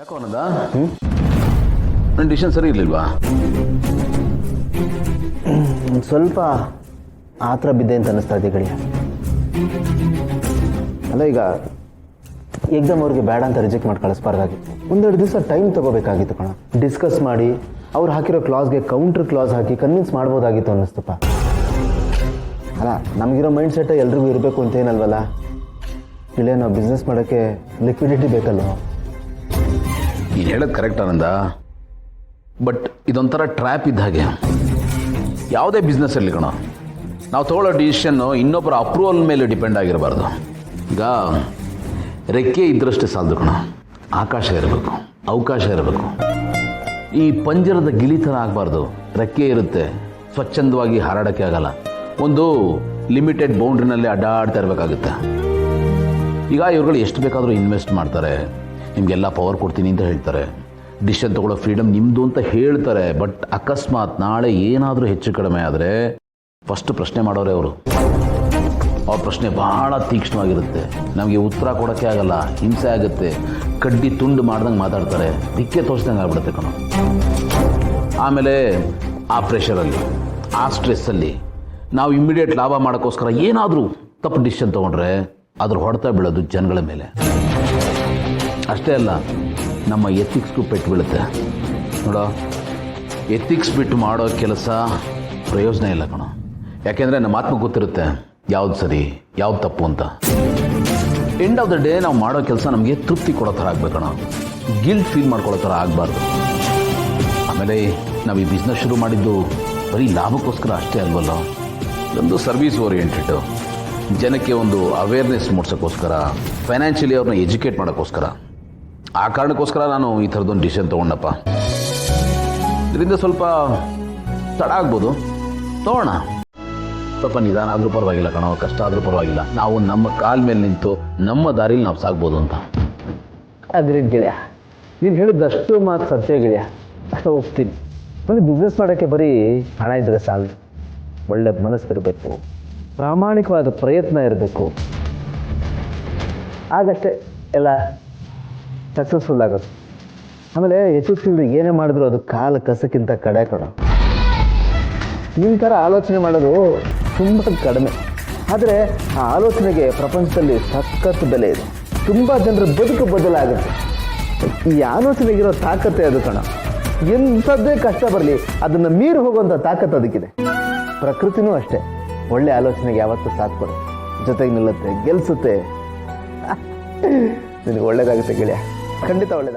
ಯಾಕೋ ಅನ್ನದ ನನ್ನ ಡಿಸಿಷನ್ ಸರಿ ಇರಲಿಲ್ವಾ? ಸ್ವಲ್ಪ ಆತರ ಬಿದ್ದೆ ಅಂತ ಅನ್ನಿಸ್ತಾ ಇದೆ ಗೆಳೆಯ. ಅಲ್ಲ, ಈಗ ಎಕ್ಸಾಮ್ ಅವ್ರಿಗೆ ಬೇಡ ಅಂತ ರಿಜೆಕ್ಟ್ ಮಾಡಿ ಕಳಿಸ್ಬಾರ್ದಾಗಿತ್ತು. ಒಂದೆರಡು ದಿವಸ ಟೈಮ್ ತೊಗೋಬೇಕಾಗಿತ್ತು ಕಣ. ಡಿಸ್ಕಸ್ ಮಾಡಿ ಅವ್ರು ಹಾಕಿರೋ ಕ್ಲಾಸ್ಗೆ ಕೌಂಟ್ರ್ ಕ್ಲಾಸ್ ಹಾಕಿ ಕನ್ವಿನ್ಸ್ ಮಾಡ್ಬೋದಾಗಿತ್ತು ಅನ್ನಿಸ್ತಪ್ಪ. ಅಲ್ಲ, ನಮಗಿರೋ ಮೈಂಡ್ ಸೆಟ್ ಎಲ್ರಿಗೂ ಇರಬೇಕು ಅಂತ ಏನಲ್ವಲ್ಲ. ಇಲ್ಲೇ ನಾವು ಬಿಸ್ನೆಸ್ ಮಾಡೋಕ್ಕೆ ಲಿಕ್ವಿಡಿಟಿ ಬೇಕಲ್ವ? ನೀನು ಹೇಳೋದು ಕರೆಕ್ಟ್ ಆನಂದ, ಬಟ್ ಇದೊಂಥರ ಟ್ರ್ಯಾಪ್ ಇದ್ದ ಹಾಗೆ. ಯಾವುದೇ ಬಿಸ್ನೆಸ್ ಇರಲಿ ಕಣ, ನಾವು ತೊಗೊಳ್ಳೋ ಡಿಸಿಷನ್ನು ಇನ್ನೊಬ್ಬರ ಅಪ್ರೂವಲ್ ಮೇಲೆ ಡಿಪೆಂಡ್ ಆಗಿರಬಾರ್ದು. ಈಗ ರೆಕ್ಕೆ ಇದ್ದರಷ್ಟೇ ಸಾಲದು ಕಣ, ಆಕಾಶ ಇರಬೇಕು, ಅವಕಾಶ ಇರಬೇಕು. ಈ ಪಂಜರದ ಗಿಳಿ ಥರ ಆಗಬಾರ್ದು. ರೆಕ್ಕೆ ಇರುತ್ತೆ, ಸ್ವಚ್ಛಂದವಾಗಿ ಹಾರಾಡೋಕ್ಕೆ ಆಗಲ್ಲ. ಒಂದು ಲಿಮಿಟೆಡ್ ಬೌಂಡ್ರಿನಲ್ಲಿ ಅಡ್ಡಾಡ್ತಾ ಇರಬೇಕಾಗುತ್ತೆ. ಈಗ ಇವ್ರುಗಳು ಎಷ್ಟು ಬೇಕಾದರೂ ಇನ್ವೆಸ್ಟ್ ಮಾಡ್ತಾರೆ, ನಿಮಗೆಲ್ಲ ಪವರ್ ಕೊಡ್ತೀನಿ ಅಂತ ಹೇಳ್ತಾರೆ, ಡಿಸಿಷನ್ ತೊಗೊಳ್ಳೋ ಫ್ರೀಡಮ್ ನಿಮ್ಮದು ಅಂತ ಹೇಳ್ತಾರೆ. ಬಟ್ ಅಕಸ್ಮಾತ್ ನಾಳೆ ಏನಾದರೂ ಹೆಚ್ಚು ಕಡಿಮೆ ಆದರೆ ಫಸ್ಟ್ ಪ್ರಶ್ನೆ ಮಾಡೋರೆ ಅವರು. ಅವ್ರ ಪ್ರಶ್ನೆ ಭಾಳ ತೀಕ್ಷ್ಣವಾಗಿರುತ್ತೆ, ನಮಗೆ ಉತ್ತರ ಕೊಡೋಕ್ಕೆ ಆಗಲ್ಲ, ಹಿಂಸೆ ಆಗುತ್ತೆ, ಕಡ್ಡಿ ತುಂಡು ಮಾಡ್ದಂಗೆ ಮಾತಾಡ್ತಾರೆ, ದಿಕ್ಕೆ ತೋರಿಸ್ದಂಗೆ ಆಗ್ಬಿಡುತ್ತೆ ಕಣ. ಆಮೇಲೆ ಆ ಪ್ರೆಷರಲ್ಲಿ, ಆ ಸ್ಟ್ರೆಸ್ಸಲ್ಲಿ ನಾವು ಇಮ್ಮಿಡಿಯೇಟ್ ಲಾಭ ಮಾಡೋಕ್ಕೋಸ್ಕರ ಏನಾದರೂ ತಪ್ಪು ಡಿಸಿಷನ್ ತೊಗೊಂಡ್ರೆ ಅದ್ರ ಹೊಡೆತ ಬೀಳೋದು ಜನಗಳ ಮೇಲೆ. ಅಷ್ಟೇ ಅಲ್ಲ, ನಮ್ಮ ಎಥಿಕ್ಸ್ಗೂ ಪೆಟ್ಟು ಬೀಳುತ್ತೆ ನೋಡೋ. ಎಥಿಕ್ಸ್ ಬಿಟ್ಟು ಮಾಡೋ ಕೆಲಸ ಪ್ರಯೋಜನ ಇಲ್ಲ ಕಣ. ಯಾಕೆಂದರೆ ನಮ್ಮ ಆತ್ಮ ಗೊತ್ತಿರುತ್ತೆ ಯಾವ್ದು ಸರಿ ಯಾವ್ದು ತಪ್ಪು ಅಂತ. ಎಂಡ್ ಆಫ್ ದ ಡೇ ನಾವು ಮಾಡೋ ಕೆಲಸ ನಮಗೆ ತೃಪ್ತಿ ಕೊಡೋ ಥರ ಆಗಬೇಕಣ, ಗಿಲ್ಟ್ ಫೀಲ್ ಮಾಡ್ಕೊಳ್ಳೋ ಥರ ಆಗಬಾರ್ದು. ಆಮೇಲೆ ನಾವು ಈ ಬಿಸ್ನೆಸ್ ಶುರು ಮಾಡಿದ್ದು ಬರೀ ಲಾಭಕ್ಕೋಸ್ಕರ ಅಷ್ಟೇ ಅಲ್ವಲ್ಲ. ಒಂದು ಸರ್ವಿಸ್ ಓರಿಯೆಂಟೆಡ್, ಜನಕ್ಕೆ ಒಂದು ಅವೇರ್ನೆಸ್ ಮೂಡ್ಸೋಕ್ಕೋಸ್ಕರ, ಫೈನಾನ್ಷಿಯಲಿ ಅವ್ರನ್ನ ಎಜುಕೇಟ್ ಮಾಡೋಕ್ಕೋಸ್ಕರ. ಆ ಕಾರಣಕ್ಕೋಸ್ಕರ ನಾನು ಈ ಥರದೊಂದು ಡಿಸಿಷನ್ ತೊಗೊಂಡಪ್ಪ. ಇದರಿಂದ ಸ್ವಲ್ಪ ತಡ ಆಗ್ಬೋದು, ತೊಗೋಣ. ಸ್ವಲ್ಪ ನಿಧಾನ ಆದರೂ ಪರವಾಗಿಲ್ಲ ಕಣೋ, ಕಷ್ಟ ಆದರೂ ಪರವಾಗಿಲ್ಲ. ನಾವು ನಮ್ಮ ಕಾಲ ಮೇಲೆ ನಿಂತು ನಮ್ಮ ದಾರಿಲಿ ನಾವು ಸಾಗ್ಬೋದು ಅಂತ. ಅದ್ರಿ ಗೆಳೆಯ, ನೀನು ಹೇಳಿದ್ದಷ್ಟು ಮಾತು ಸತ್ಯ ಗೆಳೆಯ, ಅಷ್ಟು ಹೋಗ್ತೀನಿ. ಒಂದು ಬಿಸ್ನೆಸ್ ಮಾಡೋಕ್ಕೆ ಬರೀ ಹಣ ಇದ್ದರೆ ಸಾಲದು. ಒಳ್ಳೆ ಮನಸ್ಸಿರಬೇಕು, ಪ್ರಾಮಾಣಿಕವಾದ ಪ್ರಯತ್ನ ಇರಬೇಕು, ಆಗಷ್ಟೇ ಎಲ್ಲ ಸಕ್ಸಸ್ಫುಲ್ ಆಗೋದು. ಆಮೇಲೆ ಯಶಸ್ವಿ ಏನೇ ಮಾಡಿದ್ರು ಅದು ಕಾಲ ಕಸಕ್ಕಿಂತ ಕಡೆ ಕಣ. ನಿಮ್ಮ ಥರ ಆಲೋಚನೆ ಮಾಡೋದು ತುಂಬ ಕಡಿಮೆ, ಆದರೆ ಆ ಆಲೋಚನೆಗೆ ಪ್ರಪಂಚದಲ್ಲಿ ಸಖತ್ ಬೆಲೆ ಇದೆ. ತುಂಬ ಜನರ ಬದುಕು ಬದಲಾಗುತ್ತೆ. ಈ ಆಲೋಚನೆಗಿರೋ ತಾಕತ್ತೆ ಅದು ಕಣ. ಎಂಥದ್ದೇ ಕಷ್ಟ ಬರಲಿ ಅದನ್ನು ಮೀರಿ ಹೋಗುವಂಥ ತಾಕತ್ತು ಅದಕ್ಕಿದೆ. ಪ್ರಕೃತಿನೂ ಅಷ್ಟೇ, ಒಳ್ಳೆ ಆಲೋಚನೆಗೆ ಯಾವತ್ತೂ ಸಾಥ್ ಕೊಡುತ್ತೆ, ಜೊತೆಗೆ ನಿಲ್ಲುತ್ತೆ, ಗೆಲ್ಲಿಸುತ್ತೆ. ನಿನಗೆ ಒಳ್ಳೇದಾಗುತ್ತೆ ಗೆಳೆಯ, ಖಂಡಿತ ಒಳ್ಳೇದಾಗುತ್ತೆ.